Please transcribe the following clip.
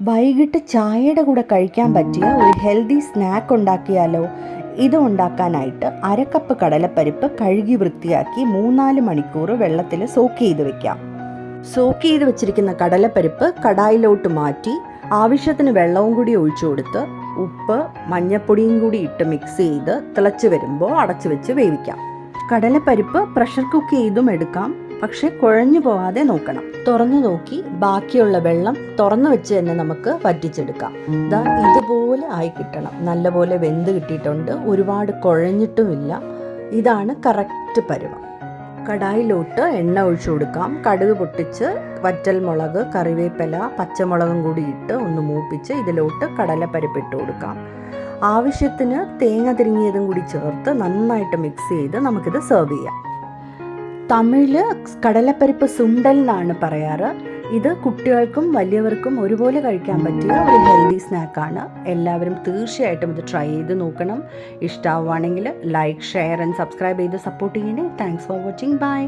വൈകിട്ട് ചായയുടെ കൂടെ കഴിക്കാൻ പറ്റിയ ഒരു ഹെൽത്തി സ്നാക്ക് ഉണ്ടാക്കിയാലോ? ഇത് ഉണ്ടാക്കാനായിട്ട് അരക്കപ്പ് കടലപ്പരിപ്പ് കഴുകി വൃത്തിയാക്കി 3-4 മണിക്കൂർ വെള്ളത്തിൽ സോക്ക് ചെയ്ത് വെക്കാം. സോക്ക് ചെയ്ത് വെച്ചിരിക്കുന്ന കടലപ്പരിപ്പ് കടായിലോട്ട് മാറ്റി ആവശ്യത്തിന് വെള്ളവും കൂടി ഒഴിച്ചു കൊടുത്ത് ഉപ്പ് മഞ്ഞൾപ്പൊടിയും കൂടി ഇട്ട് മിക്സ് ചെയ്ത് തിളച്ച് വരുമ്പോൾ അടച്ചു വെച്ച് വേവിക്കാം. കടലപ്പരിപ്പ് പ്രഷർ കുക്ക് ചെയ്തും എടുക്കാം, പക്ഷെ കുഴഞ്ഞു പോകാതെ നോക്കണം. തുറന്നു നോക്കി ബാക്കിയുള്ള വെള്ളം തുറന്നു വെച്ച് തന്നെ നമുക്ക് വറ്റിച്ചെടുക്കാം. ഇതുപോലെ ആയി കിട്ടണം. നല്ലപോലെ വെന്ത് കിട്ടിയിട്ടുണ്ട്, ഒരുപാട് കുഴഞ്ഞിട്ടുമില്ല. ഇതാണ് കറക്റ്റ് പരുവം. കടായിലോട്ട് എണ്ണ ഒഴിച്ചു കൊടുക്കാം. കടുക് പൊട്ടിച്ച് വറ്റൽ മുളക്, കറിവേപ്പില, പച്ചമുളകും കൂടി ഇട്ട് ഒന്ന് മൂപ്പിച്ച് ഇതിലോട്ട് കടലപ്പരിപ്പ് ഇട്ട് കൊടുക്കാം. ആവശ്യത്തിന് തേങ്ങ തിരിങ്ങിയതും കൂടി ചേർത്ത് നന്നായിട്ട് മിക്സ് ചെയ്ത് നമുക്കിത് സെർവ് ചെയ്യാം. തമിഴിൽ കടലപ്പരിപ്പ് സുണ്ടൽ എന്നാണ് പറയാറ്. ഇത് കുട്ടികൾക്കും വലിയവർക്കും ഒരുപോലെ കഴിക്കാൻ പറ്റിയ ഒരു ഹെൽത്തി സ്നാക്കാണ്. എല്ലാവരും തീർച്ചയായിട്ടും ഇത് ട്രൈ ചെയ്ത് നോക്കണം. ഇഷ്ടമാവുകയാണെങ്കിൽ ലൈക്ക്, ഷെയർ ആൻഡ് സബ്സ്ക്രൈബ് ചെയ്ത് സപ്പോർട്ട് ചെയ്യണേ. Thanks for watching. ബൈ.